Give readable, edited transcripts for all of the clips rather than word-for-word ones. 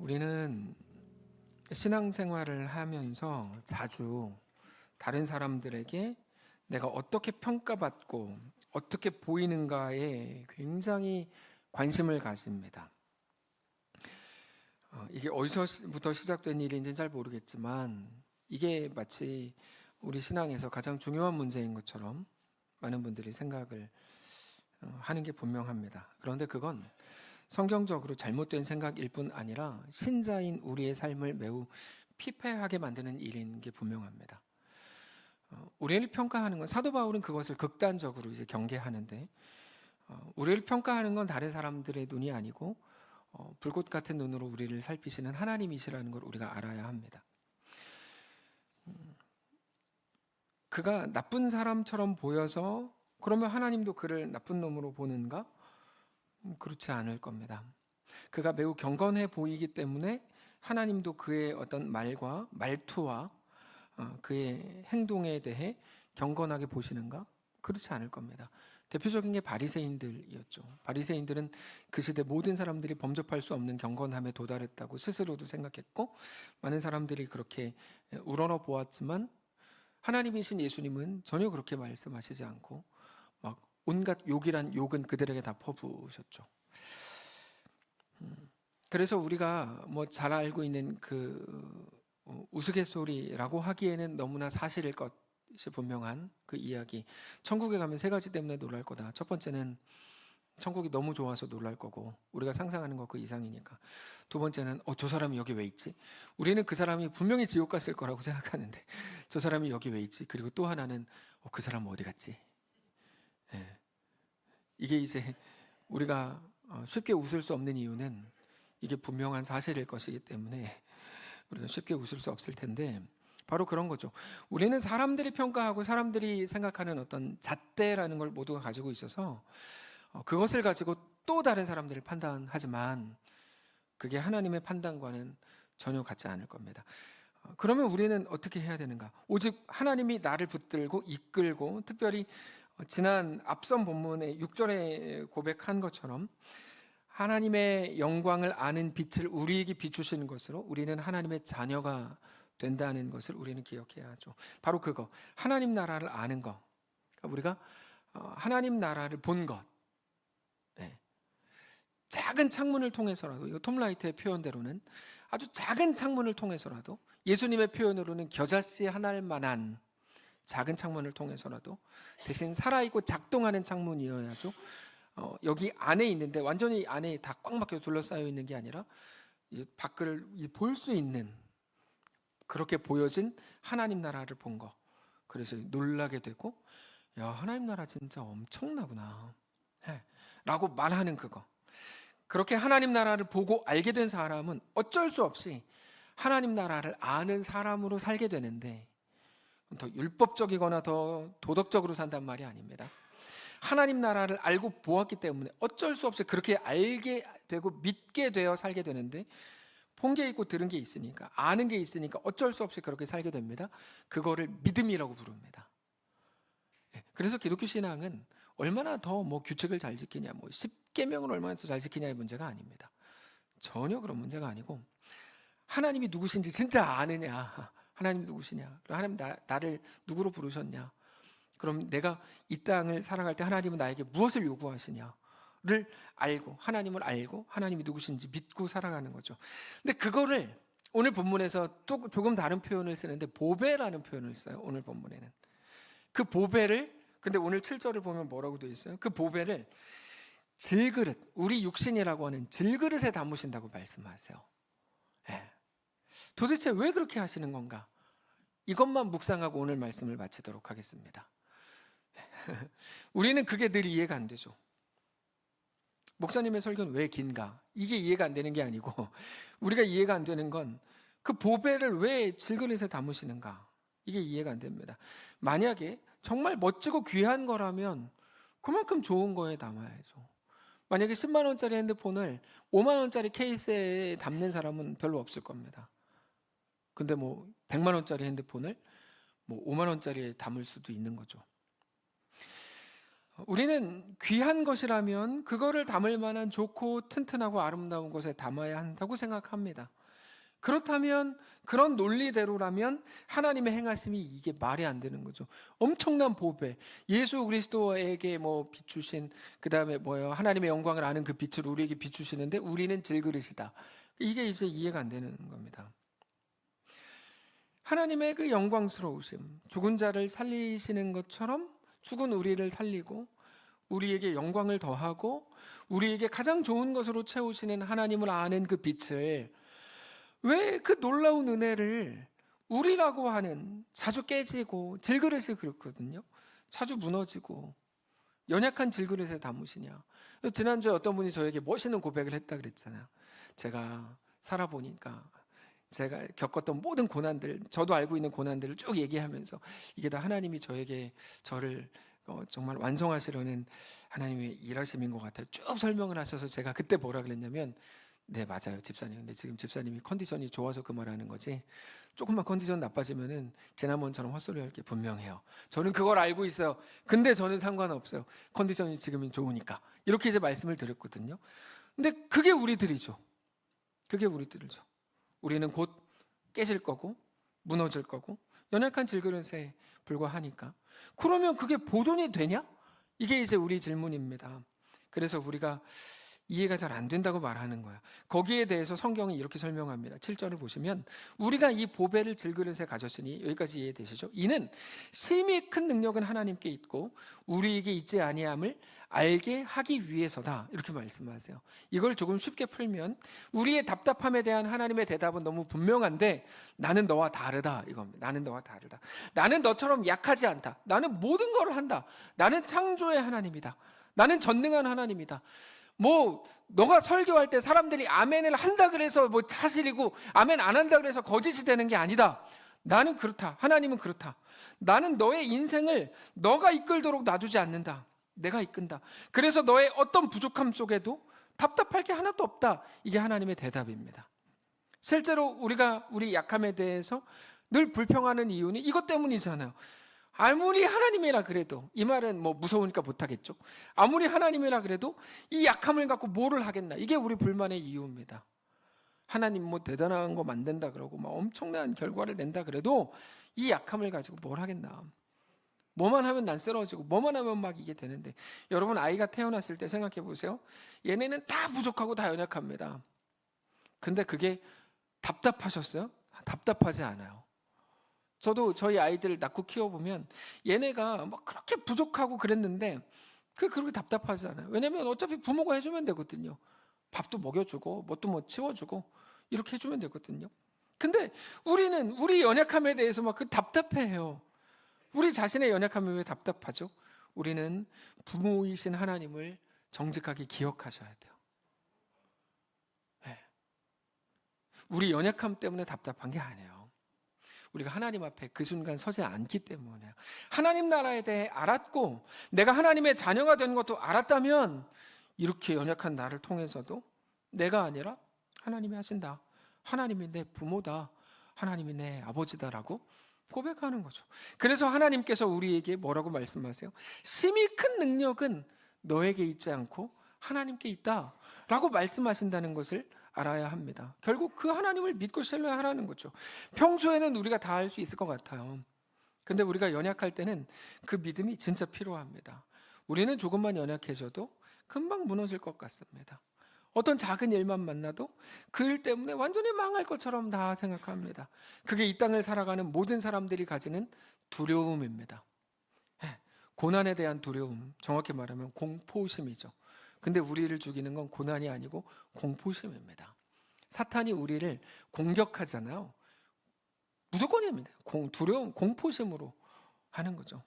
우리는 신앙생활을 하면서 자주 다른 사람들에게 내가 어떻게 평가받고 어떻게 보이는가에 굉장히 관심을 가집니다. 이게 어디서부터 시작된 일인지는 잘 모르겠지만 이게 마치 우리 신앙에서 가장 중요한 문제인 것처럼 많은 분들이 생각을 하는 게 분명합니다. 그런데 그건 성경적으로 잘못된 생각일 뿐 아니라 신자인 우리의 삶을 매우 피폐하게 만드는 일인 게 분명합니다. 우리를 평가하는 건 사도 바울은 그것을 극단적으로 이제 경계하는데 우리를 평가하는 건 다른 사람들의 눈이 아니고 불꽃 같은 눈으로 우리를 살피시는 하나님이시라는 걸 우리가 알아야 합니다. 그가 나쁜 사람처럼 보여서 그러면 하나님도 그를 나쁜 놈으로 보는가? 그렇지 않을 겁니다. 그가 매우 경건해 보이기 때문에 하나님도 그의 어떤 말과 말투와 그의 행동에 대해 경건하게 보시는가? 그렇지 않을 겁니다. 대표적인 게 바리새인들이었죠. 바리새인들은 그 시대 모든 사람들이 범접할 수 없는 경건함에 도달했다고 스스로도 생각했고 많은 사람들이 그렇게 우러러 보았지만 하나님이신 예수님은 전혀 그렇게 말씀하시지 않고 막 온갖 욕이란 욕은 그들에게 다 퍼부으셨죠. 그래서 우리가 뭐 잘 알고 있는 그 우스갯소리라고 하기에는 너무나 사실일 것이 분명한 그 이야기. 천국에 가면 세 가지 때문에 놀랄 거다. 첫 번째는 천국이 너무 좋아서 놀랄 거고 우리가 상상하는 것 그 이상이니까. 두 번째는 저 사람이 여기 왜 있지? 우리는 그 사람이 분명히 지옥 갔을 거라고 생각하는데 저 사람이 여기 왜 있지? 그리고 또 하나는 그 사람은 어디 갔지? 예. 이게 이제 우리가 쉽게 웃을 수 없는 이유는 이게 분명한 사실일 것이기 때문에 우리가 쉽게 웃을 수 없을 텐데 바로 그런 거죠. 우리는 사람들이 평가하고 사람들이 생각하는 어떤 잣대라는 걸 모두가 가지고 있어서 그것을 가지고 또 다른 사람들을 판단하지만 그게 하나님의 판단과는 전혀 같지 않을 겁니다. 그러면 우리는 어떻게 해야 되는가? 오직 하나님이 나를 붙들고 이끌고 특별히 지난 앞선 본문의 6절에 고백한 것처럼 하나님의 영광을 아는 빛을 우리에게 비추시는 것으로 우리는 하나님의 자녀가 된다는 것을 우리는 기억해야 하죠. 바로 그거, 하나님 나라를 아는 것. 우리가 하나님 나라를 본 것. 네. 작은 창문을 통해서라도, 이거 톰 라이트의 표현대로는 아주 작은 창문을 통해서라도 예수님의 표현으로는 겨자씨 하나일 만한 작은 창문을 통해서라도 대신 살아있고 작동하는 창문이어야죠. 여기 안에 있는데 완전히 안에 다 꽉 막혀 둘러싸여 있는 게 아니라 밖을 볼 수 있는 그렇게 보여진 하나님 나라를 본 거. 그래서 놀라게 되고 야 하나님 나라 진짜 엄청나구나 라고 말하는 그거. 그렇게 하나님 나라를 보고 알게 된 사람은 어쩔 수 없이 하나님 나라를 아는 사람으로 살게 되는데 더 율법적이거나 더 도덕적으로 산단 말이 아닙니다. 하나님 나라를 알고 보았기 때문에 어쩔 수 없이 그렇게 알게 되고 믿게 되어 살게 되는데 본 게 있고 들은 게 있으니까 아는 게 있으니까 어쩔 수 없이 그렇게 살게 됩니다. 그거를 믿음이라고 부릅니다. 그래서 기독교 신앙은 얼마나 더 뭐 규칙을 잘 지키냐, 뭐 10계명을 얼마나 더 잘 지키냐의 문제가 아닙니다. 전혀 그런 문제가 아니고 하나님이 누구신지 진짜 아느냐, 하나님이 누구시냐, 하나님 나를 누구로 부르셨냐, 그럼 내가 이 땅을 살아갈 때 하나님은 나에게 무엇을 요구하시냐를 알고 하나님을 알고 하나님이 누구신지 믿고 살아가는 거죠. 근데 그거를 오늘 본문에서 또 조금 다른 표현을 쓰는데 보배라는 표현을 써요. 오늘 본문에는 그 보배를 근데 오늘 7절을 보면 뭐라고 되어 있어요? 그 보배를 질그릇, 우리 육신이라고 하는 질그릇에 담으신다고 말씀하세요. 네. 도대체 왜 그렇게 하시는 건가? 이것만 묵상하고 오늘 말씀을 마치도록 하겠습니다. 우리는 그게 늘 이해가 안 되죠. 목사님의 설교는 왜 긴가? 이게 이해가 안 되는 게 아니고 우리가 이해가 안 되는 건 그 보배를 왜 질그릇에 담으시는가? 이게 이해가 안 됩니다. 만약에 정말 멋지고 귀한 거라면 그만큼 좋은 거에 담아야죠. 만약에 10만 원짜리 핸드폰을 5만 원짜리 케이스에 담는 사람은 별로 없을 겁니다. 근데 뭐 100만 원짜리 핸드폰을 뭐 5만 원짜리에 담을 수도 있는 거죠. 우리는 귀한 것이라면 그거를 담을 만한 좋고 튼튼하고 아름다운 곳에 담아야 한다고 생각합니다. 그렇다면 그런 논리대로라면 하나님의 행하심이 이게 말이 안 되는 거죠. 엄청난 보배, 예수 그리스도에게 비추신, 그 다음에 하나님의 영광을 아는 그 빛을 우리에게 비추시는데 우리는 질그릇이다. 이게 이제 이해가 안 되는 겁니다. 하나님의 그 영광스러우심, 죽은 자를 살리시는 것처럼 죽은 우리를 살리고 우리에게 영광을 더하고 우리에게 가장 좋은 것으로 채우시는 하나님을 아는 그 빛을, 왜 그 놀라운 은혜를 우리라고 하는 자주 깨지고 질그릇이 그렇거든요. 자주 무너지고 연약한 질그릇에 담으시냐. 지난주에 어떤 분이 저에게 멋있는 고백을 했다 그랬잖아요. 제가 살아보니까 제가 겪었던 모든 고난들, 저도 알고 있는 고난들을 쭉 얘기하면서 이게 다 하나님이 저를 정말 완성하시려는 하나님의 일하심인 것 같아요. 쭉 설명을 하셔서 제가 그때 뭐라 그랬냐면, 네 맞아요 집사님, 근데 지금 집사님이 컨디션이 좋아서 그 말하는 거지 조금만 컨디션 나빠지면은 지난번처럼 헛소리할 게 분명해요. 저는 그걸 알고 있어요. 근데 저는 상관없어요. 컨디션이 지금은 좋으니까. 이렇게 이제 말씀을 드렸거든요. 근데 그게 우리들이죠. 그게 우리들이죠. 우리는 곧 깨질 거고 무너질 거고 연약한 질그릇에 불과하니까. 그러면 그게 보존이 되냐? 이게 이제 우리 질문입니다. 그래서 우리가 이해가 잘 안 된다고 말하는 거야. 거기에 대해서 성경이 이렇게 설명합니다. 7절을 보시면 우리가 이 보배를 질그릇에 가졌으니, 여기까지 이해되시죠? 이는 심히 큰 능력은 하나님께 있고 우리에게 있지 아니함을 알게 하기 위해서다, 이렇게 말씀하세요. 이걸 조금 쉽게 풀면 우리의 답답함에 대한 하나님의 대답은 너무 분명한데, 나는 너와 다르다 이겁니다. 나는 너와 다르다. 나는 너처럼 약하지 않다. 나는 모든 걸 한다. 나는 창조의 하나님이다. 나는 전능한 하나님이다. 너가 설교할 때 사람들이 아멘을 한다 그래서 사실이고 아멘 안 한다 그래서 거짓이 되는 게 아니다. 나는 그렇다. 하나님은 그렇다. 나는 너의 인생을 너가 이끌도록 놔두지 않는다. 내가 이끈다. 그래서 너의 어떤 부족함 속에도 답답할 게 하나도 없다. 이게 하나님의 대답입니다. 실제로 우리가 우리 약함에 대해서 늘 불평하는 이유는 이것 때문이잖아요. 아무리 하나님이라 그래도, 이 말은 무서우니까 못하겠죠. 아무리 하나님이라 그래도 이 약함을 갖고 뭐를 하겠나. 이게 우리 불만의 이유입니다. 하나님 대단한 거 만든다 그러고 엄청난 결과를 낸다 그래도 이 약함을 가지고 뭘 하겠나. 뭐만 하면 난 쓰러지고 뭐만 하면 이게 되는데, 여러분 아이가 태어났을 때 생각해 보세요. 얘네는 다 부족하고 다 연약합니다. 근데 그게 답답하셨어요? 답답하지 않아요. 저도 저희 아이들 낳고 키워보면 얘네가 그렇게 부족하고 그랬는데 그렇게 답답하지 않아요. 왜냐면 어차피 부모가 해주면 되거든요. 밥도 먹여주고 뭣도 치워주고 이렇게 해주면 되거든요. 근데 우리는 우리 연약함에 대해서 답답해해요. 우리 자신의 연약함이 왜 답답하죠? 우리는 부모이신 하나님을 정직하게 기억하셔야 돼요. 네. 우리 연약함 때문에 답답한 게 아니에요. 우리가 하나님 앞에 그 순간 서지 않기 때문에요. 하나님 나라에 대해 알았고 내가 하나님의 자녀가 된 것도 알았다면 이렇게 연약한 나를 통해서도 내가 아니라 하나님이 하신다. 하나님이 내 부모다. 하나님이 내 아버지다라고 고백하는 거죠. 그래서 하나님께서 우리에게 뭐라고 말씀하세요? 심히 큰 능력은 너에게 있지 않고 하나님께 있다라고 말씀하신다는 것을 알아야 합니다. 결국 그 하나님을 믿고 신뢰하라는 거죠. 평소에는 우리가 다 할 수 있을 것 같아요. 근데 우리가 연약할 때는 그 믿음이 진짜 필요합니다. 우리는 조금만 연약해져도 금방 무너질 것 같습니다. 어떤 작은 일만 만나도 그 일 때문에 완전히 망할 것처럼 다 생각합니다. 그게 이 땅을 살아가는 모든 사람들이 가지는 두려움입니다. 고난에 대한 두려움, 정확히 말하면 공포심이죠. 근데 우리를 죽이는 건 고난이 아니고 공포심입니다. 사탄이 우리를 공격하잖아요. 무조건입니다. 두려움, 공포심으로 하는 거죠.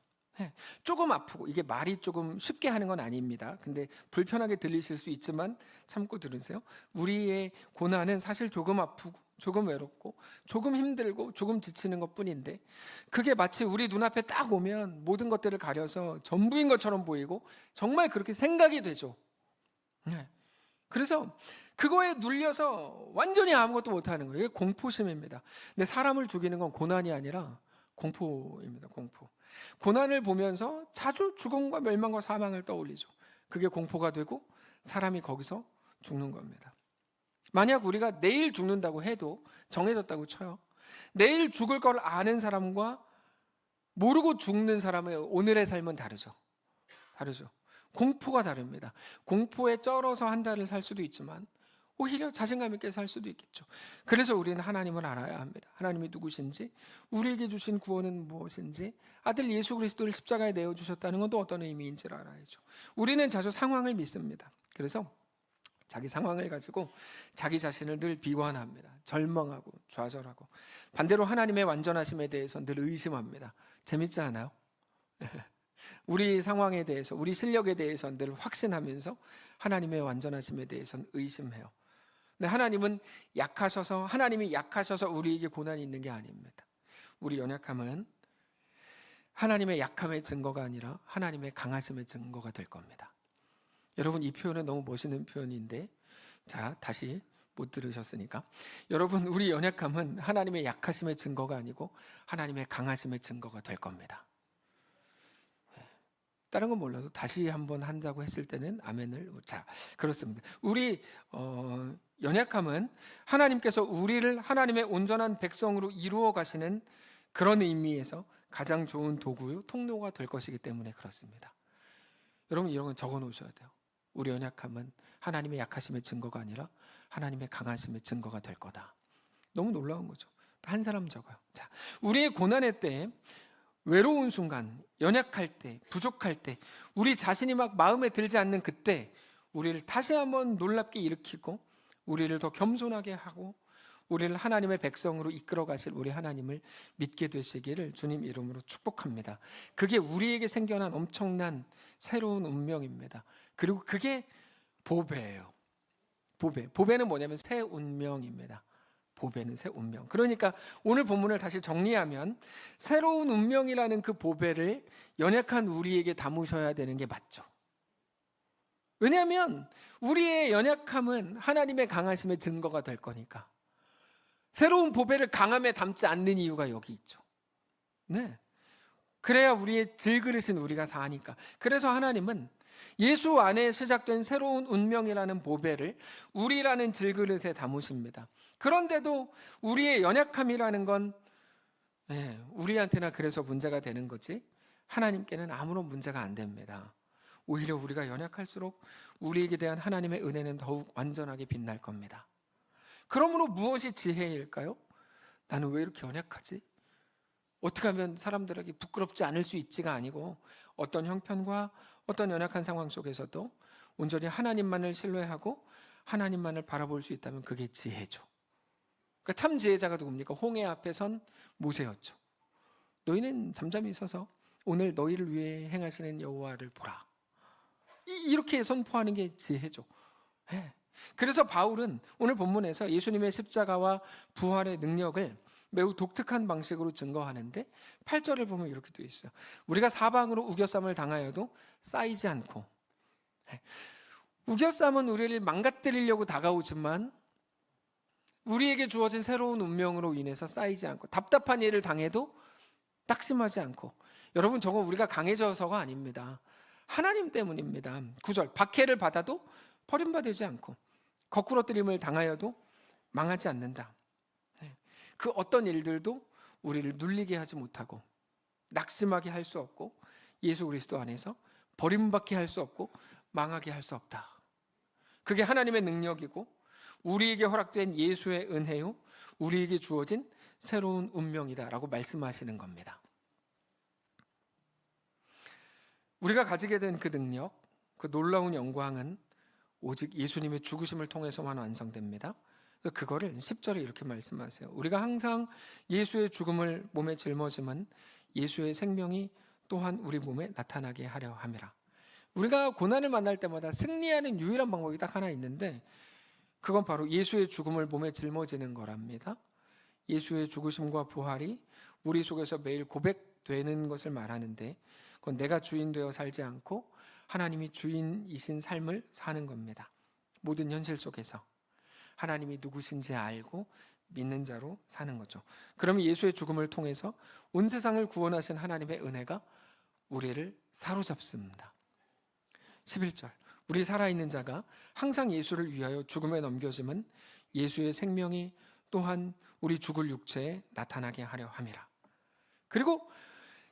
조금 아프고, 이게 말이 조금 쉽게 하는 건 아닙니다. 근데 불편하게 들리실 수 있지만 참고 들으세요. 우리의 고난은 사실 조금 아프고 조금 외롭고 조금 힘들고 조금 지치는 것뿐인데, 그게 마치 우리 눈앞에 딱 오면 모든 것들을 가려서 전부인 것처럼 보이고 정말 그렇게 생각이 되죠. 그래서 그거에 눌려서 완전히 아무것도 못하는 거예요. 이게 공포심입니다. 근데 사람을 죽이는 건 고난이 아니라 공포입니다. 공포. 고난을 보면서 자주 죽음과 멸망과 사망을 떠올리죠. 그게 공포가 되고 사람이 거기서 죽는 겁니다. 만약 우리가 내일 죽는다고 해도 정해졌다고 쳐요. 내일 죽을 걸 아는 사람과 모르고 죽는 사람의 오늘의 삶은 다르죠. 공포가 다릅니다. 공포에 쩔어서 한 달을 살 수도 있지만 오히려 자신감 있게 살 수도 있겠죠. 그래서 우리는 하나님을 알아야 합니다. 하나님이 누구신지, 우리에게 주신 구원은 무엇인지, 아들 예수 그리스도를 십자가에 내어주셨다는 건 또 어떤 의미인지를 알아야죠. 우리는 자주 상황을 믿습니다. 그래서 자기 상황을 가지고 자기 자신을 늘 비관합니다. 절망하고 좌절하고, 반대로 하나님의 완전하심에 대해서 늘 의심합니다. 재밌지 않아요? 우리 상황에 대해서, 우리 실력에 대해서 늘 확신하면서 하나님의 완전하심에 대해서는 의심해요. 근데 하나님이 약하셔서 우리에게 고난이 있는 게 아닙니다. 우리 연약함은 하나님의 약함의 증거가 아니라 하나님의 강하심의 증거가 될 겁니다. 여러분, 이 표현은 너무 멋있는 표현인데, 자, 다시 못 들으셨으니까, 여러분, 우리 연약함은 하나님의 약하심의 증거가 아니고 하나님의 강하심의 증거가 될 겁니다. 다른 건 몰라도 다시 한번 한다고 했을 때는 아멘을. 자, 그렇습니다. 우리 연약함은 하나님께서 우리를 하나님의 온전한 백성으로 이루어 가시는 그런 의미에서 가장 좋은 도구요, 통로가 될 것이기 때문에 그렇습니다. 여러분, 이런 건 적어 놓으셔야 돼요. 우리 연약함은 하나님의 약하심의 증거가 아니라 하나님의 강하심의 증거가 될 거다. 너무 놀라운 거죠. 한 사람 적어요. 자, 우리의 고난의 때, 외로운 순간, 연약할 때, 부족할 때, 우리 자신이 막 마음에 들지 않는 그때 우리를 다시 한번 놀랍게 일으키고 우리를 더 겸손하게 하고 우리를 하나님의 백성으로 이끌어 가실 우리 하나님을 믿게 되시기를 주님 이름으로 축복합니다. 그게 우리에게 생겨난 엄청난 새로운 운명입니다. 그리고 그게 보배예요. 보배는 뭐냐면 새 운명입니다. 보배는 새 운명. 그러니까 오늘 본문을 다시 정리하면 새로운 운명이라는 그 보배를 연약한 우리에게 담으셔야 되는 게 맞죠. 왜냐하면 우리의 연약함은 하나님의 강하심의 증거가 될 거니까. 새로운 보배를 강함에 담지 않는 이유가 여기 있죠. 네. 그래야 우리의 질그릇인 우리가 사니까. 그래서 하나님은 예수 안에 시작된 새로운 운명이라는 보배를 우리라는 질그릇에 담으십니다. 그런데도 우리의 연약함이라는 건 우리한테나 그래서 문제가 되는 거지 하나님께는 아무런 문제가 안 됩니다. 오히려 우리가 연약할수록 우리에게 대한 하나님의 은혜는 더욱 완전하게 빛날 겁니다. 그러므로 무엇이 지혜일까요? 나는 왜 이렇게 연약하지? 어떻게 하면 사람들에게 부끄럽지 않을 수 있지가 아니고 어떤 형편과 어떤 연약한 상황 속에서도 온전히 하나님만을 신뢰하고 하나님만을 바라볼 수 있다면 그게 지혜죠. 그러니까 참 지혜자가 누굽니까? 홍해 앞에 선 모세였죠. 너희는 잠잠히 서서 오늘 너희를 위해 행하시는 여호와를 보라. 이렇게 선포하는 게 지혜죠. 그래서 바울은 오늘 본문에서 예수님의 십자가와 부활의 능력을 매우 독특한 방식으로 증거하는데 8절을 보면 이렇게 되어 있어요. 우리가 사방으로 우겨쌈을 당하여도 쌓이지 않고, 우겨쌈은 우리를 망가뜨리려고 다가오지만 우리에게 주어진 새로운 운명으로 인해서 쌓이지 않고, 답답한 일을 당해도 낙심하지 않고. 여러분, 저건 우리가 강해져서가 아닙니다. 하나님 때문입니다. 9절, 박해를 받아도 버림받지 않고 거꾸러뜨림을 당하여도 망하지 않는다. 그 어떤 일들도 우리를 눌리게 하지 못하고 낙심하게 할 수 없고 예수 그리스도 안에서 버림받게 할 수 없고 망하게 할 수 없다. 그게 하나님의 능력이고 우리에게 허락된 예수의 은혜요, 우리에게 주어진 새로운 운명이다라고 말씀하시는 겁니다. 우리가 가지게 된 그 능력, 그 놀라운 영광은 오직 예수님의 죽으심을 통해서만 완성됩니다. 그거를 10절에 이렇게 말씀하세요. 우리가 항상 예수의 죽음을 몸에 짊어지면 예수의 생명이 또한 우리 몸에 나타나게 하려 함이라. 우리가 고난을 만날 때마다 승리하는 유일한 방법이 딱 하나 있는데 그건 바로 예수의 죽음을 몸에 짊어지는 거랍니다. 예수의 죽으심과 부활이 우리 속에서 매일 고백되는 것을 말하는데 그건 내가 주인 되어 살지 않고 하나님이 주인이신 삶을 사는 겁니다. 모든 현실 속에서 하나님이 누구신지 알고 믿는 자로 사는 거죠. 그러면 예수의 죽음을 통해서 온 세상을 구원하신 하나님의 은혜가 우리를 사로잡습니다. 11절 우리 살아있는 자가 항상 예수를 위하여 죽음에 넘겨짐은 예수의 생명이 또한 우리 죽을 육체에 나타나게 하려 함이라. 그리고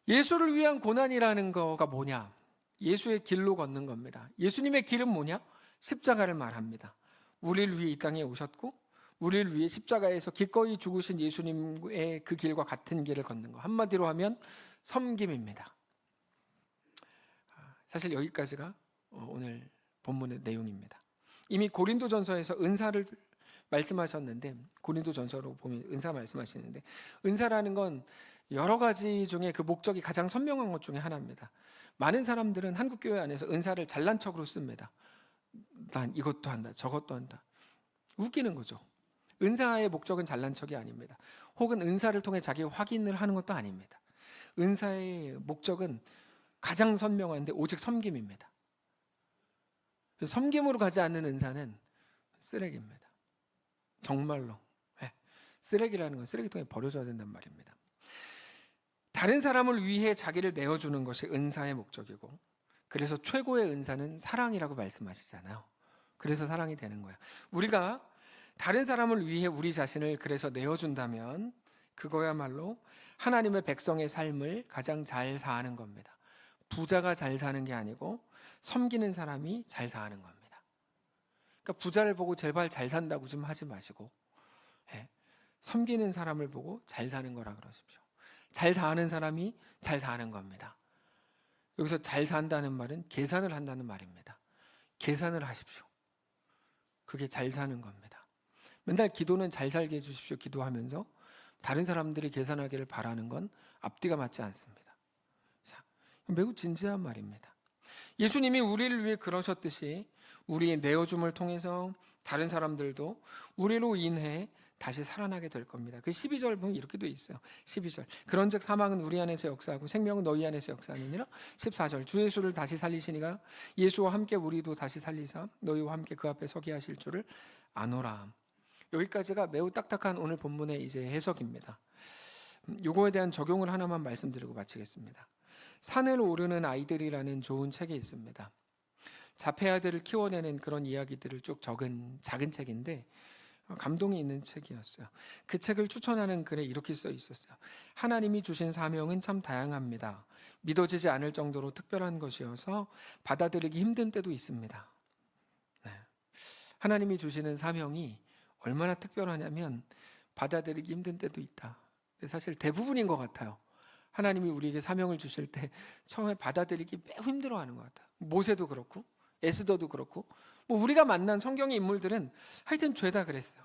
예수를 위한 고난이라는 거가 뭐냐? 예수의 길로 걷는 겁니다. 예수님의 길은 뭐냐? 십자가를 말합니다. 우리를 위해 이 땅에 오셨고 우리를 위해 십자가에서 기꺼이 죽으신 예수님의 그 길과 같은 길을 걷는 거. 한마디로 하면 섬김입니다. 사실 여기까지가 오늘 본문의 내용입니다. 이미 고린도전서에서 은사를 말씀하셨는데, 고린도전서로 보면 은사 말씀하시는데, 은사라는 건 여러 가지 중에 그 목적이 가장 선명한 것 중에 하나입니다. 많은 사람들은 한국교회 안에서 은사를 잘난 척으로 씁니다. 난 이것도 한다, 저것도 한다. 웃기는 거죠. 은사의 목적은 잘난 척이 아닙니다. 혹은 은사를 통해 자기 확인을 하는 것도 아닙니다. 은사의 목적은 가장 선명한데 오직 섬김입니다. 섬김으로 가지 않는 은사는 쓰레기입니다. 정말로 쓰레기라는 건 쓰레기통에 버려져야 된단 말입니다. 다른 사람을 위해 자기를 내어주는 것이 은사의 목적이고, 그래서 최고의 은사는 사랑이라고 말씀하시잖아요. 그래서 사랑이 되는 거야. 우리가 다른 사람을 위해 우리 자신을 그래서 내어준다면 그거야말로 하나님의 백성의 삶을 가장 잘 사는 겁니다. 부자가 잘 사는 게 아니고 섬기는 사람이 잘 사는 겁니다. 그러니까 부자를 보고 제발 잘 산다고 좀 하지 마시고 섬기는 사람을 보고 잘 사는 거라 그러십시오. 잘 사는 사람이 잘 사는 겁니다. 여기서 잘 산다는 말은 계산을 한다는 말입니다. 계산을 하십시오. 그게 잘 사는 겁니다. 맨날 기도는 잘 살게 해주십시오 기도하면서 다른 사람들이 계산하기를 바라는 건 앞뒤가 맞지 않습니다. 자, 매우 진지한 말입니다. 예수님이 우리를 위해 그러셨듯이 우리의 내어줌을 통해서 다른 사람들도 우리로 인해 다시 살아나게 될 겁니다. 그 12절 보면 이렇게 돼 있어요. 12절 그런즉 사망은 우리 안에서 역사하고 생명은 너희 안에서 역사하느니라. 14절 주 예수를 다시 살리시니가 예수와 함께 우리도 다시 살리사 너희와 함께 그 앞에 서게 하실 줄을 아노라. 여기까지가 매우 딱딱한 오늘 본문의 이제 해석입니다. 요거에 대한 적용을 하나만 말씀드리고 마치겠습니다. 산을 오르는 아이들이라는 좋은 책이 있습니다. 자폐아들을 키워내는 그런 이야기들을 쭉 적은 작은 책인데 감동이 있는 책이었어요. 그 책을 추천하는 글에 이렇게 써 있었어요. 하나님이 주신 사명은 참 다양합니다. 믿어지지 않을 정도로 특별한 것이어서 받아들이기 힘든 때도 있습니다. 네. 하나님이 주시는 사명이 얼마나 특별하냐면 받아들이기 힘든 때도 있다. 사실 대부분인 것 같아요. 하나님이 우리에게 사명을 주실 때 처음에 받아들이기 매우 힘들어하는 것 같아요. 모세도 그렇고 에스더도 그렇고 뭐 우리가 만난 성경의 인물들은 하여튼 죄다 그랬어요.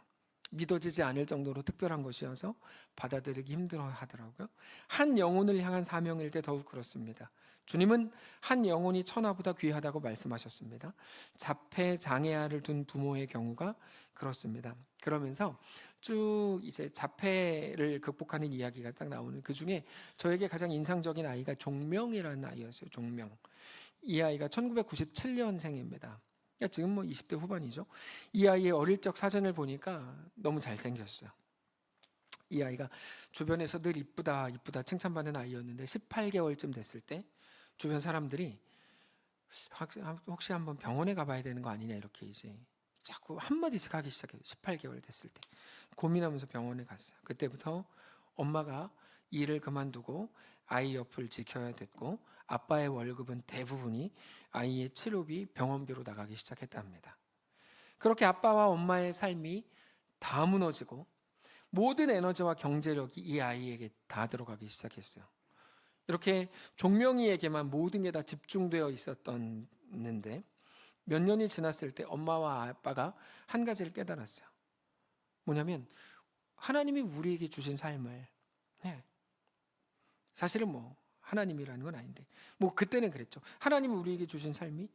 믿어지지 않을 정도로 특별한 것이어서 받아들이기 힘들어하더라고요. 한 영혼을 향한 사명일 때 더욱 그렇습니다. 주님은 한 영혼이 천하보다 귀하다고 말씀하셨습니다. 자폐 장애아를 둔 부모의 경우가 그렇습니다. 그러면서 쭉 이제 자폐를 극복하는 이야기가 딱 나오는 그 중에 저에게 가장 인상적인 아이가 종명이라는 아이였어요. 종명. 이 아이가 1997년생입니다. 지금 뭐 20대 후반이죠. 이 아이의 어릴 적 사진을 보니까 너무 잘생겼어요. 이 아이가 주변에서 늘 이쁘다 이쁘다 칭찬받는 아이였는데 18개월쯤 됐을 때 주변 사람들이 혹시 한번 병원에 가봐야 되는 거 아니냐 이렇게 이제 자꾸 한마디씩 하기 시작해요. 18개월 됐을 때 고민하면서 병원에 갔어요. 그때부터 엄마가 일을 그만두고 아이 옆을 지켜야 됐고 아빠의 월급은 대부분이 아이의 치료비, 병원비로 나가기 시작했답니다. 그렇게 아빠와 엄마의 삶이 다 무너지고 모든 에너지와 경제력이 이 아이에게 다 들어가기 시작했어요. 이렇게 종명이에게만 모든 게 다 집중되어 있었는데 몇 년이 지났을 때 엄마와 아빠가 한 가지를 깨달았어요. 뭐냐면 하나님이 우리에게 주신 삶을 사실은 뭐 하나님이라는 건 아닌데 뭐 그때는 그랬죠. 하나님이 우리에게 주신 삶이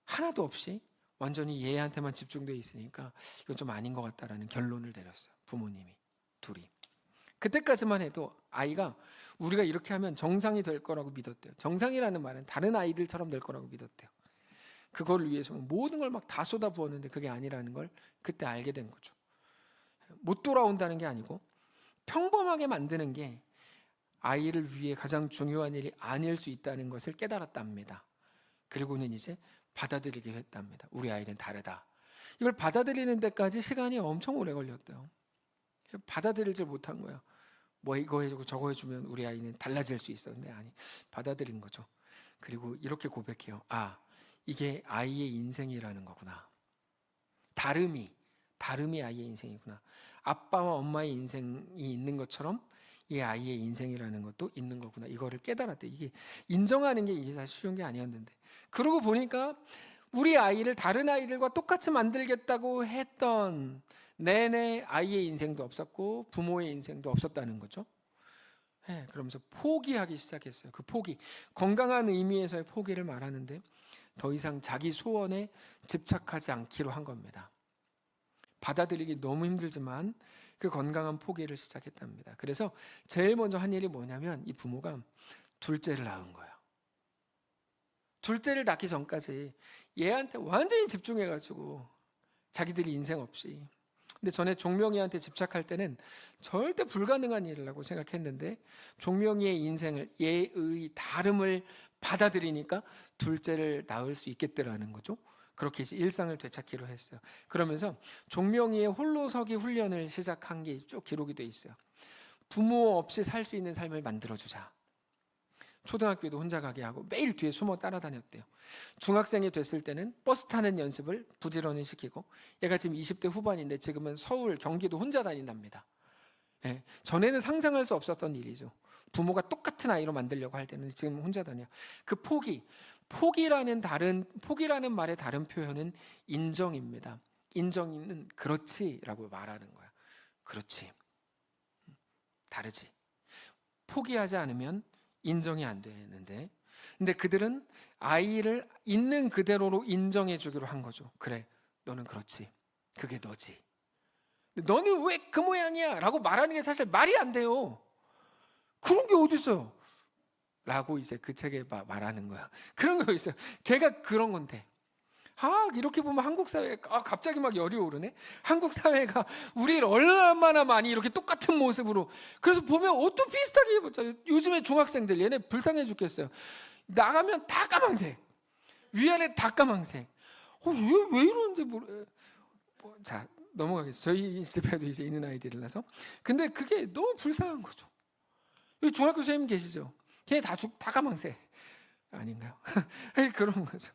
하나도 없이 완전히 얘한테만 집중되어 있으니까 이건 좀 아닌 것 같다라는 결론을 내렸어요. 부모님이 둘이. 그때까지만 해도 아이가 우리가 이렇게 하면 정상이 될 거라고 믿었대요. 정상이라는 말은 다른 아이들처럼 될 거라고 믿었대요. 그걸 위해서 모든 걸 막 다 쏟아부었는데 그게 아니라는 걸 그때 알게 된 거죠. 못 돌아온다는 게 아니고 평범하게 만드는 게 아이를 위해 가장 중요한 일이 아닐 수 있다는 것을 깨달았답니다. 그리고는 이제 받아들이기로 했답니다. 우리 아이는 다르다. 이걸 받아들이는 데까지 시간이 엄청 오래 걸렸대요. 받아들이지 못한 거예요. 뭐 이거 해주고 저거 해주면 우리 아이는 달라질 수 있어. 근데 아니, 받아들인 거죠. 그리고 이렇게 고백해요. 아, 이게 아이의 인생이라는 거구나. 다름이 아이의 인생이구나. 아빠와 엄마의 인생이 있는 것처럼 이 아이의 인생이라는 것도 있는 거구나. 이거를 깨달았대. 이게 인정하는 게 이게 사실 쉬운 게 아니었는데. 그러고 보니까 우리 아이를 다른 아이들과 똑같이 만들겠다고 했던 내내 아이의 인생도 없었고 부모의 인생도 없었다는 거죠. 네, 그러면서 포기하기 시작했어요. 그 포기, 건강한 의미에서의 포기를 말하는데 더 이상 자기 소원에 집착하지 않기로 한 겁니다. 받아들이기 너무 힘들지만 그 건강한 포기를 시작했답니다. 그래서 제일 먼저 한 일이 뭐냐면 이 부모가 둘째를 낳은 거예요. 둘째를 낳기 전까지 얘한테 완전히 집중해가지고 자기들이 인생 없이. 근데 전에 종명이한테 집착할 때는 절대 불가능한 일이라고 생각했는데 종명이의 인생을, 얘의 다름을 받아들이니까 둘째를 낳을 수 있겠더라는 거죠. 그렇게 이제 일상을 되찾기로 했어요. 그러면서 종명이의 홀로서기 훈련을 시작한 게 쭉 기록이 돼 있어요. 부모 없이 살 수 있는 삶을 만들어주자. 초등학교도 혼자 가게 하고 매일 뒤에 숨어 따라다녔대요. 중학생이 됐을 때는 버스 타는 연습을 부지런히 시키고, 얘가 지금 20대 후반인데 지금은 서울, 경기도 혼자 다닌답니다. 예, 전에는 상상할 수 없었던 일이죠. 부모가 똑같은 아이로 만들려고 할 때는 지금 혼자 다녀. 그 포기라는 말의 다른 표현은 인정입니다. 인정은 그렇지라고 말하는 거야. 그렇지. 다르지. 포기하지 않으면 인정이 안 되는데, 근데 그들은 아이를 있는 그대로로 인정해 주기로 한 거죠. 그래, 너는 그렇지. 그게 너지. 너는 왜 그 모양이야? 라고 말하는 게 사실 말이 안 돼요. 그런 게 어디 있어요? 라고 이제 그 책에 말하는 거야. 그런 거 있어요. 걔가 그런 건데. 이렇게 보면 한국 사회가 갑자기 막 열이 오르네. 한국 사회가 우리를 얼마나 많이 이렇게 똑같은 모습으로. 그래서 보면 옷도 비슷하게 입었잖아요. 요즘에 중학생들 얘네 불쌍해 죽겠어요. 나가면 다 까망색, 위아래 다 까망색. 왜 이러는지 모르. 자, 넘어가겠습니다. 저희 집에도 이제 있는 아이들이라서. 근데 그게 너무 불쌍한 거죠. 여기 중학교 선생님 계시죠? 걔 다 까망색 아닌가요? 그런 거죠.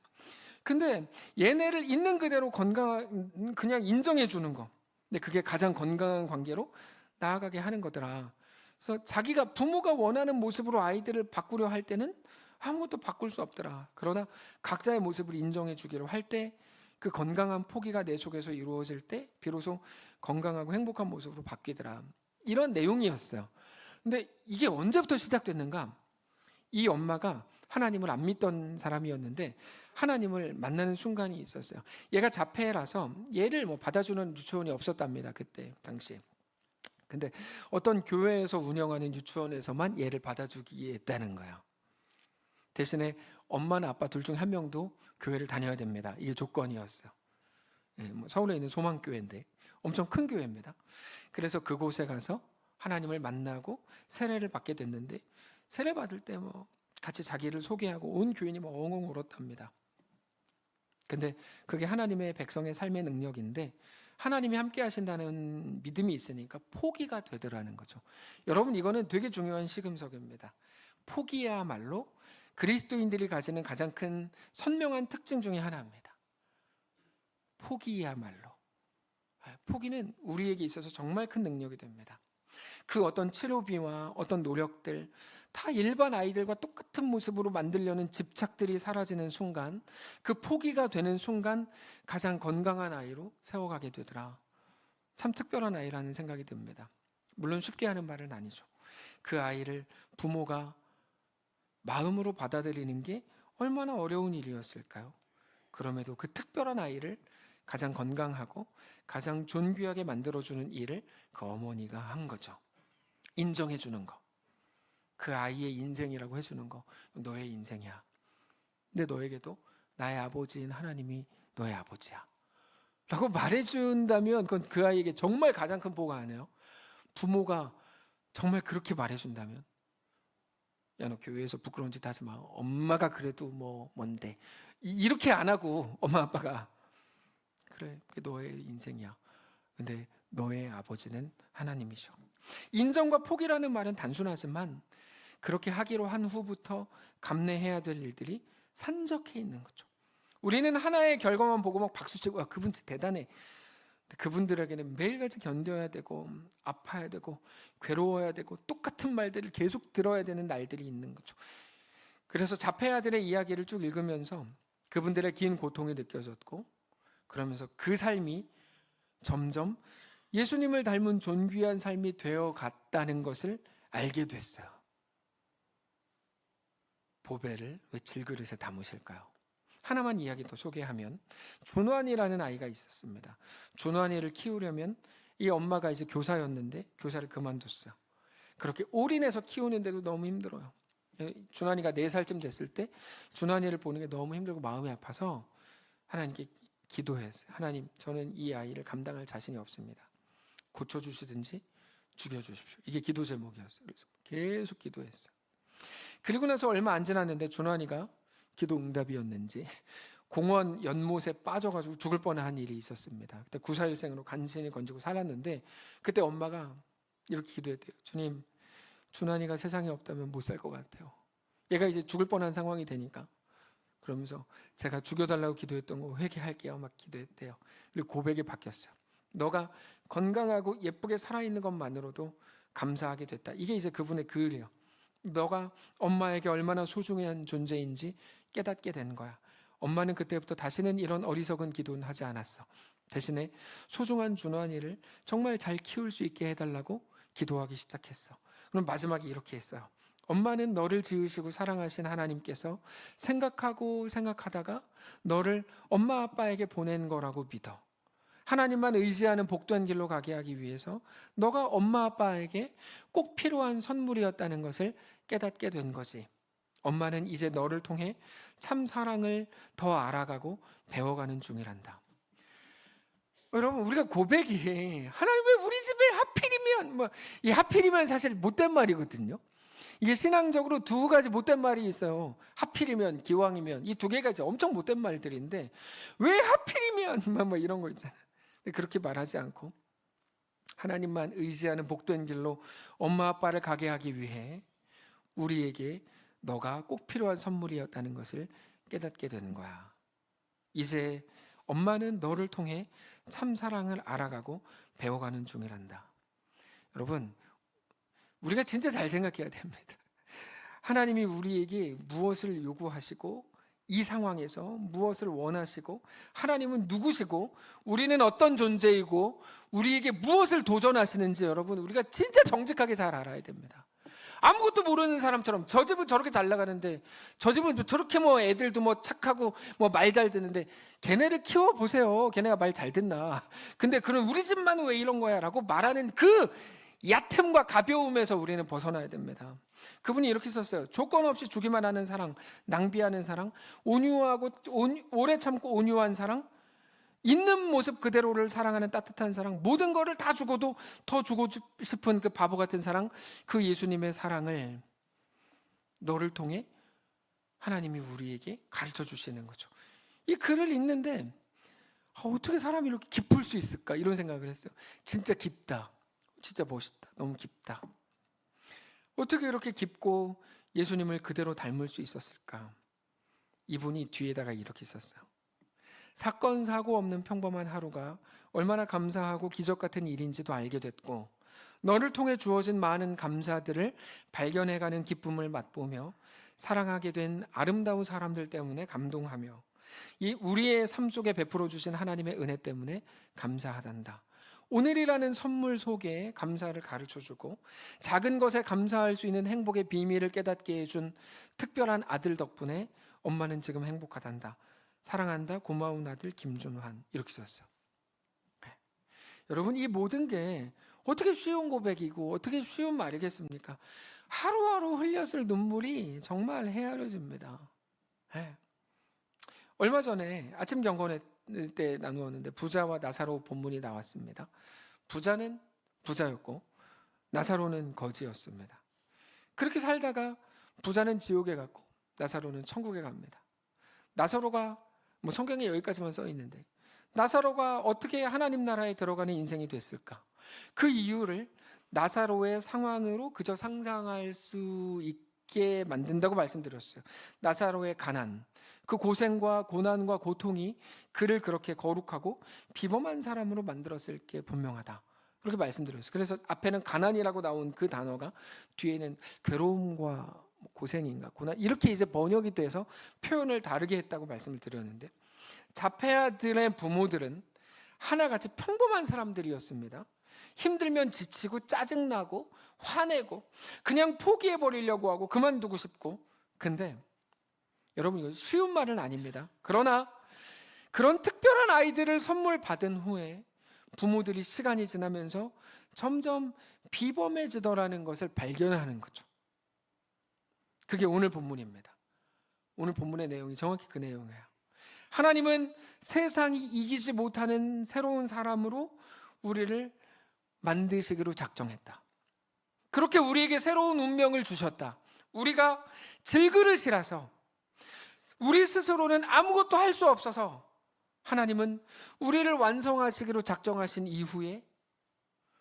근데 얘네를 있는 그대로 그냥 인정해 주는 거. 근데 그게 가장 건강한 관계로 나아가게 하는 거더라. 그래서 자기가 부모가 원하는 모습으로 아이들을 바꾸려 할 때는 아무것도 바꿀 수 없더라. 그러나 각자의 모습을 인정해 주기로 할 때, 그 건강한 포기가 내 속에서 이루어질 때 비로소 건강하고 행복한 모습으로 바뀌더라. 이런 내용이었어요. 근데 이게 언제부터 시작됐는가? 이 엄마가 하나님을 안 믿던 사람이었는데 하나님을 만나는 순간이 있었어요. 얘가 자폐라서 얘를 받아주는 유치원이 없었답니다. 그때 당시. 근데 어떤 교회에서 운영하는 유치원에서만 얘를 받아주기에 했다는 거예요. 대신에 엄마나 아빠 둘 중 한 명도 교회를 다녀야 됩니다. 이게 조건이었어요. 서울에 있는 소망교회인데 엄청 큰 교회입니다. 그래서 그곳에 가서 하나님을 만나고 세례를 받게 됐는데, 세례 받을 때 같이 자기를 소개하고 온 교인이 엉엉 울었답니다. 근데 그게 하나님의 백성의 삶의 능력인데, 하나님이 함께 하신다는 믿음이 있으니까 포기가 되더라는 거죠. 여러분, 이거는 되게 중요한 시금석입니다. 포기야말로 그리스도인들이 가지는 가장 큰 선명한 특징 중에 하나입니다. 포기야말로. 포기는 우리에게 있어서 정말 큰 능력이 됩니다. 그 어떤 치료비와 어떤 노력들, 다 일반 아이들과 똑같은 모습으로 만들려는 집착들이 사라지는 순간, 그 포기가 되는 순간 가장 건강한 아이로 세워가게 되더라. 참 특별한 아이라는 생각이 듭니다. 물론 쉽게 하는 말은 아니죠. 그 아이를 부모가 마음으로 받아들이는 게 얼마나 어려운 일이었을까요? 그럼에도 그 특별한 아이를 가장 건강하고 가장 존귀하게 만들어주는 일을 그 어머니가 한 거죠. 인정해주는 거. 그 아이의 인생이라고 해주는 거. 너의 인생이야. 근데 너에게도 나의 아버지인 하나님이 너의 아버지야. 라고 말해준다면 그건 그 아이에게 정말 가장 큰 보가 아니에요. 부모가 정말 그렇게 말해준다면, 야, 너 교회에서 부끄러운 짓 하지 마. 엄마가 그래도 뭐 뭔데. 이렇게 안 하고 엄마 아빠가 그래, 그게 너의 인생이야. 근데 너의 아버지는 하나님이셔. 인정과 포기라는 말은 단순하지만 그렇게 하기로 한 후부터 감내해야 될 일들이 산적해 있는 거죠. 우리는 하나의 결과만 보고 막 박수치고, 와, 그분 대단해. 그분들에게는 매일같이 견뎌야 되고 아파야 되고 괴로워야 되고 똑같은 말들을 계속 들어야 되는 날들이 있는 거죠. 그래서 자폐 아들의 이야기를 쭉 읽으면서 그분들의 긴 고통이 느껴졌고, 그러면서 그 삶이 점점 예수님을 닮은 존귀한 삶이 되어 갔다는 것을 알게 됐어요. 보배를 왜 질그릇에 담으실까요? 하나만 이야기 더 소개하면, 준환이라는 아이가 있었습니다. 준환이를 키우려면 이 엄마가 이제 교사였는데 교사를 그만뒀어요. 그렇게 올인해서 키우는데도 너무 힘들어요. 준환이가 4살쯤 됐을 때 준환이를 보는 게 너무 힘들고 마음이 아파서 하나님께 기도했어요. 하나님, 저는 이 아이를 감당할 자신이 없습니다. 고쳐주시든지 죽여주십시오. 이게 기도 제목이었어요. 그래서 계속 기도했어요. 그리고 나서 얼마 안 지났는데 준환이가 기도 응답이었는지 공원 연못에 빠져가지고 죽을 뻔한 일이 있었습니다. 그때 구사일생으로 간신히 건지고 살았는데, 그때 엄마가 이렇게 기도했대요. 주님, 준환이가 세상에 없다면 못 살 것 같아요. 얘가 이제 죽을 뻔한 상황이 되니까. 그러면서 제가 죽여달라고 기도했던 거 회개할게요 막 기도했대요. 그리고 고백이 바뀌었어요. 너가 건강하고 예쁘게 살아있는 것만으로도 감사하게 됐다. 이게 이제 그분의 글이에요. 너가 엄마에게 얼마나 소중한 존재인지 깨닫게 된 거야. 엄마는 그때부터 다시는 이런 어리석은 기도는 하지 않았어. 대신에 소중한 준환이를 정말 잘 키울 수 있게 해달라고 기도하기 시작했어. 그럼 마지막에 이렇게 했어요. 엄마는 너를 지으시고 사랑하신 하나님께서 생각하고 생각하다가 너를 엄마 아빠에게 보낸 거라고 믿어. 하나님만 의지하는 복된 길로 가게 하기 위해서 너가 엄마 아빠에게 꼭 필요한 선물이었다는 것을 깨닫게 된 거지. 엄마는 이제 너를 통해 참 사랑을 더 알아가고 배워가는 중이란다. 여러분, 우리가 고백이 하나님 왜 우리 집에 하필이면 이 하필이면 사실 못된 말이거든요. 이게 신앙적으로 2가지 못된 말이 있어요. 하필이면, 기왕이면, 이 2개가 이제 엄청 못된 말들인데 왜 하필이면 이런 거 있잖아요. 그렇게 말하지 않고 하나님만 의지하는 복된 길로 엄마 아빠를 가게 하기 위해 우리에게 너가 꼭 필요한 선물이었다는 것을 깨닫게 되는 거야. 이제 엄마는 너를 통해 참 사랑을 알아가고 배워가는 중이란다. 여러분, 우리가 진짜 잘 생각해야 됩니다. 하나님이 우리에게 무엇을 요구하시고 이 상황에서 무엇을 원하시고, 하나님은 누구시고 우리는 어떤 존재이고 우리에게 무엇을 도전하시는지 여러분, 우리가 진짜 정직하게 잘 알아야 됩니다. 아무것도 모르는 사람처럼 저 집은 저렇게 잘 나가는데 저 집은 저렇게 애들도 착하고 말 잘 듣는데 걔네를 키워보세요. 걔네가 말 잘 듣나. 근데 그럼 우리 집만 왜 이런 거야 라고 말하는 그 얕음과 가벼움에서 우리는 벗어나야 됩니다. 그분이 이렇게 썼어요. 조건 없이 주기만 하는 사랑, 낭비하는 사랑, 온유하고 오래 참고 온유한 사랑, 있는 모습 그대로를 사랑하는 따뜻한 사랑, 모든 거를 다 주고도 더 주고 싶은 그 바보 같은 사랑, 그 예수님의 사랑을 너를 통해 하나님이 우리에게 가르쳐 주시는 거죠. 이 글을 읽는데 어떻게 사람이 이렇게 깊을 수 있을까 이런 생각을 했어요. 진짜 깊다. 진짜 멋있다. 너무 깊다. 어떻게 이렇게 깊고 예수님을 그대로 닮을 수 있었을까? 이분이 뒤에다가 이렇게 썼어요. 사건 사고 없는 평범한 하루가 얼마나 감사하고 기적 같은 일인지도 알게 됐고, 너를 통해 주어진 많은 감사들을 발견해가는 기쁨을 맛보며 사랑하게 된 아름다운 사람들 때문에 감동하며 이 우리의 삶 속에 베풀어 주신 하나님의 은혜 때문에 감사하단다. 오늘이라는 선물 속에 감사를 가르쳐주고 작은 것에 감사할 수 있는 행복의 비밀을 깨닫게 해준 특별한 아들 덕분에 엄마는 지금 행복하단다. 사랑한다. 고마운 아들 김준환. 이렇게 썼어요. 네. 여러분, 이 모든 게 어떻게 쉬운 고백이고 어떻게 쉬운 말이겠습니까? 하루하루 흘렸을 눈물이 정말 헤아려집니다. 네. 얼마 전에 아침 경건에 때 나누었는데 부자와 나사로 본문이 나왔습니다. 부자는 부자였고 나사로는 거지였습니다. 그렇게 살다가 부자는 지옥에 갔고 나사로는 천국에 갑니다. 나사로가 성경에 여기까지만 써 있는데 나사로가 어떻게 하나님 나라에 들어가는 인생이 됐을까? 그 이유를 나사로의 상황으로 그저 상상할 수 있게 만든다고 말씀드렸어요. 나사로의 가난, 그 고생과 고난과 고통이 그를 그렇게 거룩하고 비범한 사람으로 만들었을 게 분명하다. 그렇게 말씀드렸어요. 그래서 앞에는 가난이라고 나온 그 단어가 뒤에는 괴로움과 고생인가 고난 이렇게 이제 번역이 돼서 표현을 다르게 했다고 말씀을 드렸는데, 자폐아들의 부모들은 하나같이 평범한 사람들이었습니다. 힘들면 지치고 짜증나고 화내고 그냥 포기해버리려고 하고 그만두고 싶고. 근데 여러분, 이거 쉬운 말은 아닙니다. 그러나 그런 특별한 아이들을 선물 받은 후에 부모들이 시간이 지나면서 점점 비범해지더라는 것을 발견하는 거죠. 그게 오늘 본문입니다. 오늘 본문의 내용이 정확히 그 내용이에요. 하나님은 세상이 이기지 못하는 새로운 사람으로 우리를 만드시기로 작정했다. 그렇게 우리에게 새로운 운명을 주셨다. 우리가 질그릇이라서, 우리 스스로는 아무것도 할 수 없어서 하나님은 우리를 완성하시기로 작정하신 이후에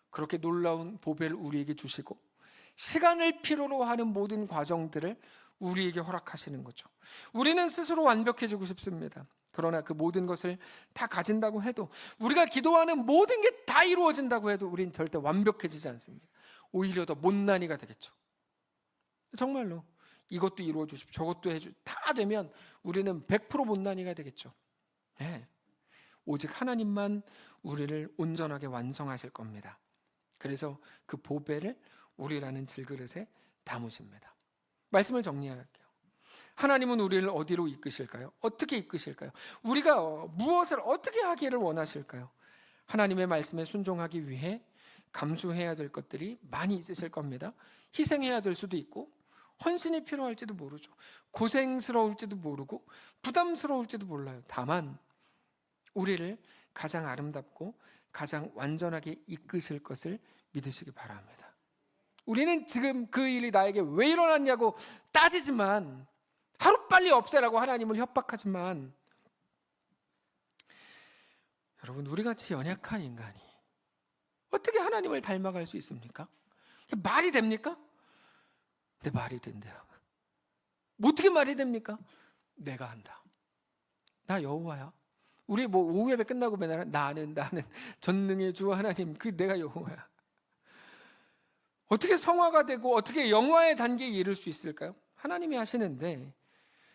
그렇게 놀라운 보배를 우리에게 주시고 시간을 필요로 하는 모든 과정들을 우리에게 허락하시는 거죠. 우리는 스스로 완벽해지고 싶습니다. 그러나 그 모든 것을 다 가진다고 해도, 우리가 기도하는 모든 게 다 이루어진다고 해도 우린 절대 완벽해지지 않습니다. 오히려 더 못난이가 되겠죠. 정말로 이것도 이루어 주십시오, 저것도 해주, 다 되면 우리는 100% 못난이가 되겠죠. 네. 오직 하나님만 우리를 온전하게 완성하실 겁니다. 그래서 그 보배를 우리라는 질그릇에 담으십니다. 말씀을 정리할게요. 하나님은 우리를 어디로 이끄실까요? 어떻게 이끄실까요? 우리가 무엇을 어떻게 하기를 원하실까요? 하나님의 말씀에 순종하기 위해 감수해야 될 것들이 많이 있으실 겁니다. 희생해야 될 수도 있고 헌신이 필요할지도 모르죠. 고생스러울지도 모르고 부담스러울지도 몰라요. 다만 우리를 가장 아름답고 가장 완전하게 이끄실 것을 믿으시기 바랍니다. 우리는 지금 그 일이 나에게 왜 일어났냐고 따지지만, 하루빨리 없애라고 하나님을 협박하지만, 여러분, 우리같이 연약한 인간이 어떻게 하나님을 닮아갈 수 있습니까? 말이 됩니까? 내 말이 된대요. 어떻게 말이 됩니까? 내가 한다. 나 여호와야. 우리 오후 예배 끝나고 맨날 나는 전능의 주 하나님, 그 내가 여호와야. 어떻게 성화가 되고 어떻게 영화의 단계에 이를 수 있을까요? 하나님이 하시는데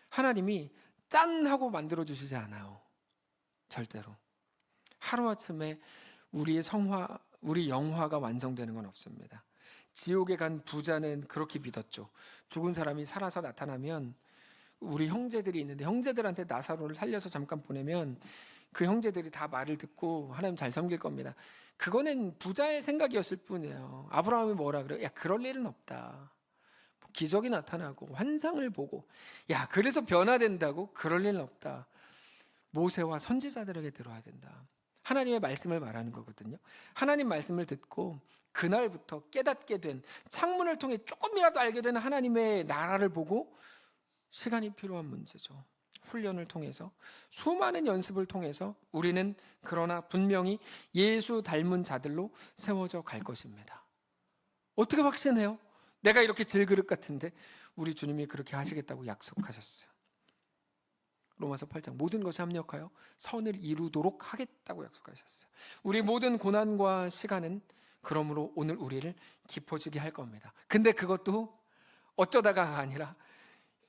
하나님이 짠 하고 만들어 주시지 않아요. 절대로. 하루아침에 우리의 성화, 우리 영화가 완성되는 건 없습니다. 지옥에 간 부자는 그렇게 믿었죠. 죽은 사람이 살아서 나타나면, 우리 형제들이 있는데 형제들한테 나사로를 살려서 잠깐 보내면 그 형제들이 다 말을 듣고 하나님 잘 섬길 겁니다. 그거는 부자의 생각이었을 뿐이에요. 아브라함이 뭐라 그래요? 야, 그럴 일은 없다. 기적이 나타나고 환상을 보고, 야, 그래서 변화된다고? 그럴 일은 없다. 모세와 선지자들에게 들어야 된다. 하나님의 말씀을 말하는 거거든요. 하나님 말씀을 듣고 그날부터 깨닫게 된, 창문을 통해 조금이라도 알게 되는 하나님의 나라를 보고, 시간이 필요한 문제죠. 훈련을 통해서, 수많은 연습을 통해서 우리는 그러나 분명히 예수 닮은 자들로 세워져 갈 것입니다. 어떻게 확신해요? 내가 이렇게 질그릇 같은데 우리 주님이 그렇게 하시겠다고 약속하셨어요. 로마서 8장 모든 것이 합력하여 선을 이루도록 하겠다고 약속하셨어요. 우리 모든 고난과 시간은 그러므로 오늘 우리를 깊어지게 할 겁니다. 근데 그것도 어쩌다가 아니라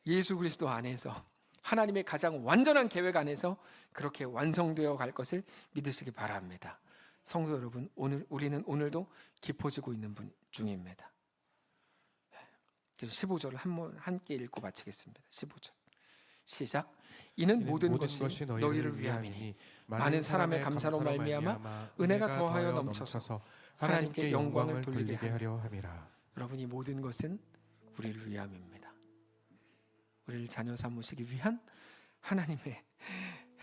예수 그리스도 안에서, 하나님의 가장 완전한 계획 안에서 그렇게 완성되어 갈 것을 믿으시기 바랍니다. 성도 여러분, 우리는 오늘도 깊어지고 있는 중입니다. 그래서 15절을 함께 읽고 마치겠습니다. 15절 시작. 이는 모든 것이 너희를 위함이니 많은 사람의 감사로 말미암아 은혜가 더하여 넘쳐서 하나님께 영광을 돌리게 하려 함이라. 여러분, 이 모든 것은 우리를 위함입니다. 우리를 자녀 삼으시기 위한 하나님의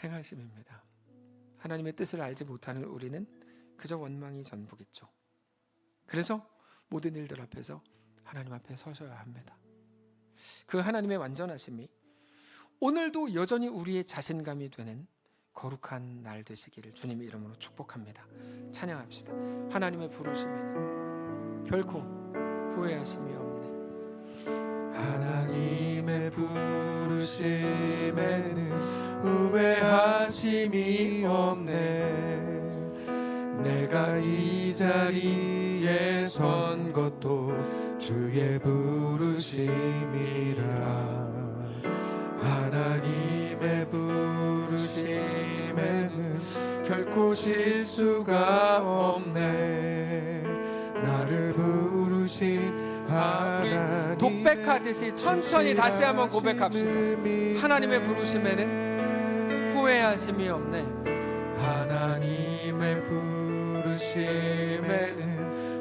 행하심입니다. 하나님의 뜻을 알지 못하는 우리는 그저 원망이 전부겠죠. 그래서 모든 일들 앞에서 하나님 앞에 서셔야 합니다. 그 하나님의 완전하심이 오늘도 여전히 우리의 자신감이 되는 거룩한 날 되시기를 주님의 이름으로 축복합니다. 찬양합시다. 하나님의 부르심에는 결코 후회하심이 없네. 하나님의 부르심에는 후회하심이 없네. 내가 이 자리에 선 것도 주의 부르심이라. 하나님의 부르심에는 결코 실수가 없네. 나를 부르신 하나님, 독백하듯이 천천히 다시 한번 고백합시다. 하나님의 부르심에는 후회하심이 없네. 하나님의 부르심에는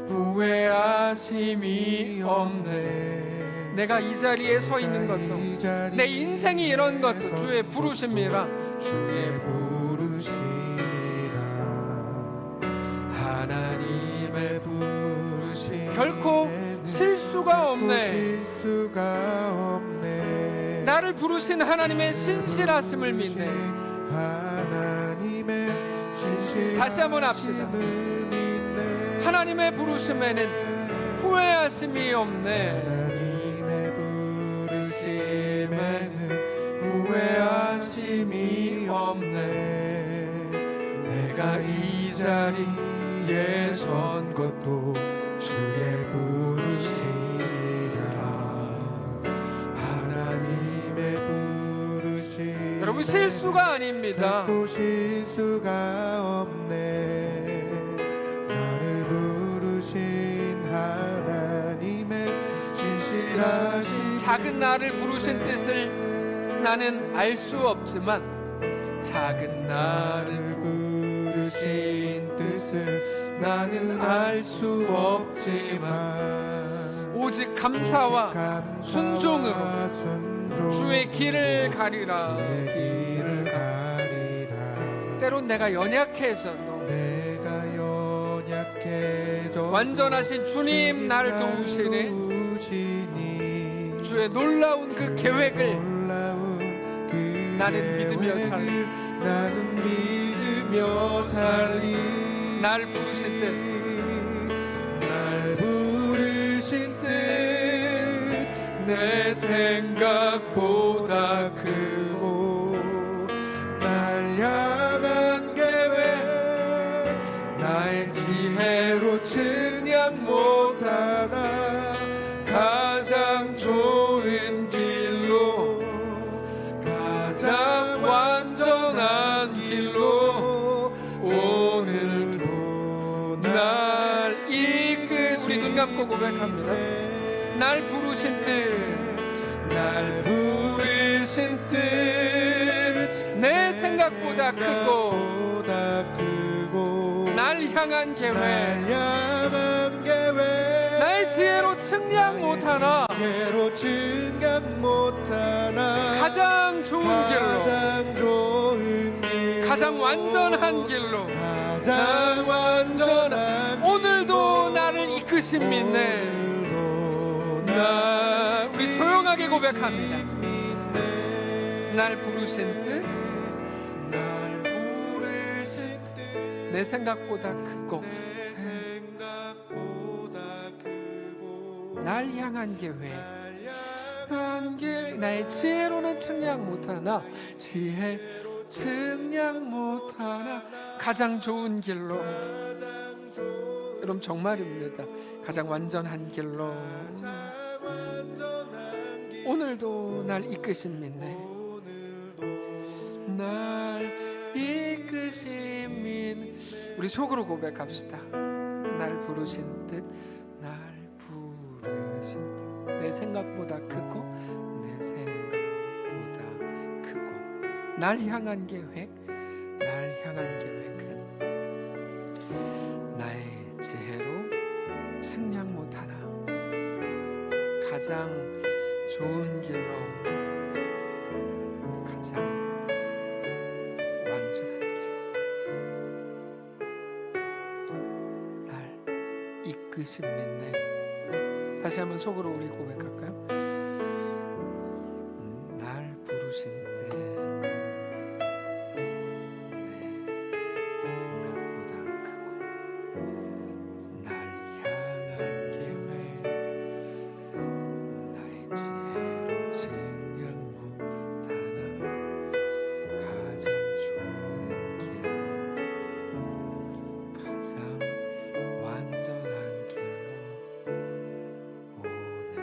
후회하심이 없네. 내가 이 자리에 서 있는 것도 내 인생이 이런 것도 주의 부르심이라. 주의 부르심이라. 하나님의 부르심 결코 실수가 없네. 실수가 없네. 나를 부르신 하나님의 신실하심을 믿네. 하나님의 신실하심을 다시 한번 합시다. 믿네. 하나님의 부르심에는 후회하심이 없네. 하나님의 부르심에는 후회하심이 없네. 내가 이 자리에 선 것도 주의 부르심이라. 하나님의 부르심 여러분 실수가 아닙니다. 결코 실수가 없네. 나를 부르신 하나님의 신실하신 작은 나를 부르신 뜻을 나는 알 수 없지만 작은 나를 부르신 뜻을 나는 알 수 없지만 오직 감사와 순종으로 주의 길을 가리라. 길을 가리라. 때론 내가 연약해서도 내가 연약해져 완전하신 주님 나를 도우시네. 주의 놀라운 그 계획을 나는 믿으며 살리. 나는 믿으며 살리. 날 부르신 뜻, 날 부르신 뜻 내 생각보다 크고 날 향한 계획 나의 지혜로 측량 못하나 가장 좋은 길로 가장 완전한 길로 오늘도 날 이끄시. 우리 눈 감고 고백합니다. 날 부르신 뜻, 날 부르신 뜻 내 생각보다 크고 날 향한 계획 향한 계획 나의 지혜로 측량 못하나 지혜로 측량 못하나 가장 좋은 길로 가장 좋은 길 가장 완전한 길로 가장 완전한 오늘도 나를 이끄신 믿네. 우리 조용하게 고백합니다. 날 부르신 뜻, 내 생각보다 크고 날 향한 계획 나의 지혜로는 측량 못하나 지혜로 측량 못하나 가장 좋은 길로. 여러분 정말입니다. 가장 완전한 길로 오늘도 날 이끄신 믿네. 날 이끄신 믿네. 우리 속으로 고백합시다. 날 부르신 뜻, 날 부르신 뜻 내 생각보다 크고 내 생각보다 크고 날 향한 계획, 날 향한 계획은 나의 지혜로 측량 못하나 가장 좋은 길로 가장 완전한 길 이끄심 믿네. 다시 한번 속으로 우리 고백할까요? 날 부르신 때 내 생각보다 크고 날 향한 계획 나의 지혜로 증명 못하나 가장 좋은 길 가장 완전한 길로 오늘도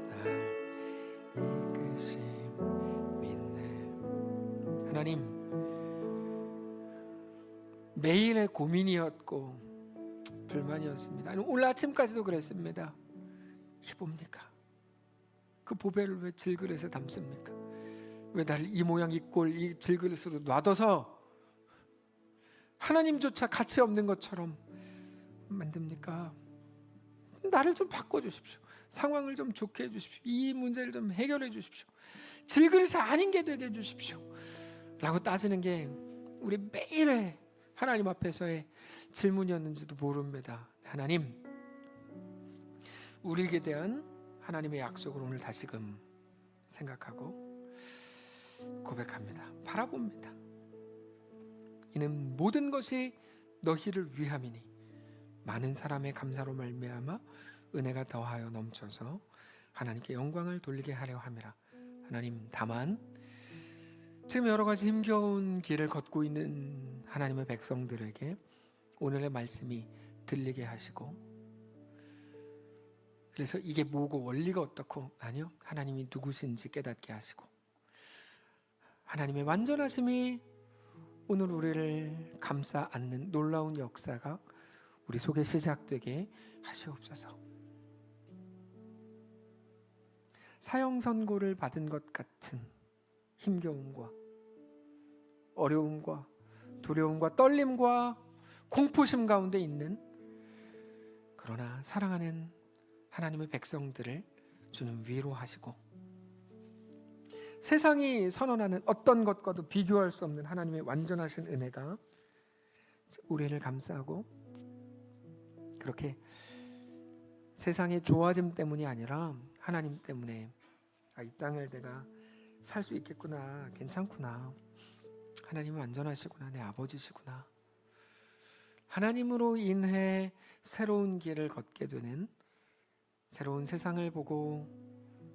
날 이끄심 믿네. 하나님, 매일의 고민이었고 불만이었습니다. 아니, 오늘 아침까지도 그랬습니다. 이게 뭡니까? 그 보배를 왜 질그릇에 담습니까? 왜 나를 이 모양 이 꼴 이 질그릇으로 놔둬서 하나님조차 가치 없는 것처럼 만듭니까? 나를 좀 바꿔주십시오. 상황을 좀 좋게 해주십시오. 이 문제를 좀 해결해 주십시오. 질그릇이 아닌 게 되게 해주십시오 라고 따지는 게 우리 매일의 하나님 앞에서의 질문이었는지도 모릅니다. 하나님, 우리에게 대한 하나님의 약속을 오늘 다시금 생각하고 고백합니다. 바라봅니다. 이는 모든 것이 너희를 위함이니 많은 사람의 감사로 말미암아 은혜가 더하여 넘쳐서 하나님께 영광을 돌리게 하려 함이라. 하나님, 다만 지금 여러 가지 힘겨운 길을 걷고 있는 하나님의 백성들에게 오늘의 말씀이 들리게 하시고, 그래서 이게 뭐고 원리가 어떻고, 아니요, 하나님이 누구신지 깨닫게 하시고, 하나님의 완전하심이 오늘 우리를 감싸 안는 놀라운 역사가 우리 속에 시작되게 하시옵소서. 사형 선고를 받은 것 같은 힘겨움과 어려움과 두려움과 떨림과 공포심 가운데 있는, 그러나 사랑하는 하나님의 백성들을 주는 위로하시고, 세상이 선언하는 어떤 것과도 비교할 수 없는 하나님의 완전하신 은혜가 우리를 감싸고, 그렇게 세상의 좋아짐 때문이 아니라 하나님 때문에 이 땅을 내가 살 수 있겠구나, 괜찮구나, 하나님은 완전하시구나, 내 아버지시구나, 하나님으로 인해 새로운 길을 걷게 되는, 새로운 세상을 보고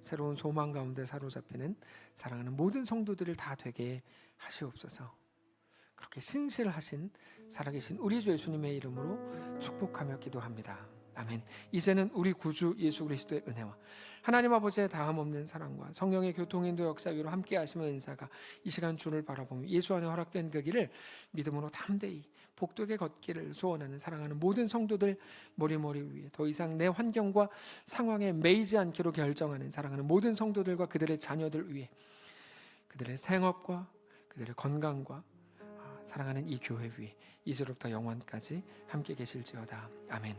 새로운 소망 가운데 사로잡히는 사랑하는 모든 성도들을 다 되게 하시옵소서. 그렇게 신실하신 살아계신 우리 주 예수님의 이름으로 축복하며 기도합니다. 아멘. 이제는 우리 구주 예수 그리스도의 은혜와 하나님 아버지의 다함없는 사랑과 성령의 교통인도 역사 위로 함께 하시는 은사가 이 시간 주를 바라보며 예수 안에 허락된 그 길을 믿음으로 담대히 복되게 걷기를 소원하는 사랑하는 모든 성도들 머리머리 위에 더 이상 내 환경과 상황에 매이지 않기로 결정하는 사랑하는 모든 성도들과 그들의 자녀들 위해 그들의 생업과 그들의 건강과 사랑하는 이 교회 위에 이제로부터 영원까지 함께 계실지어다. 아멘.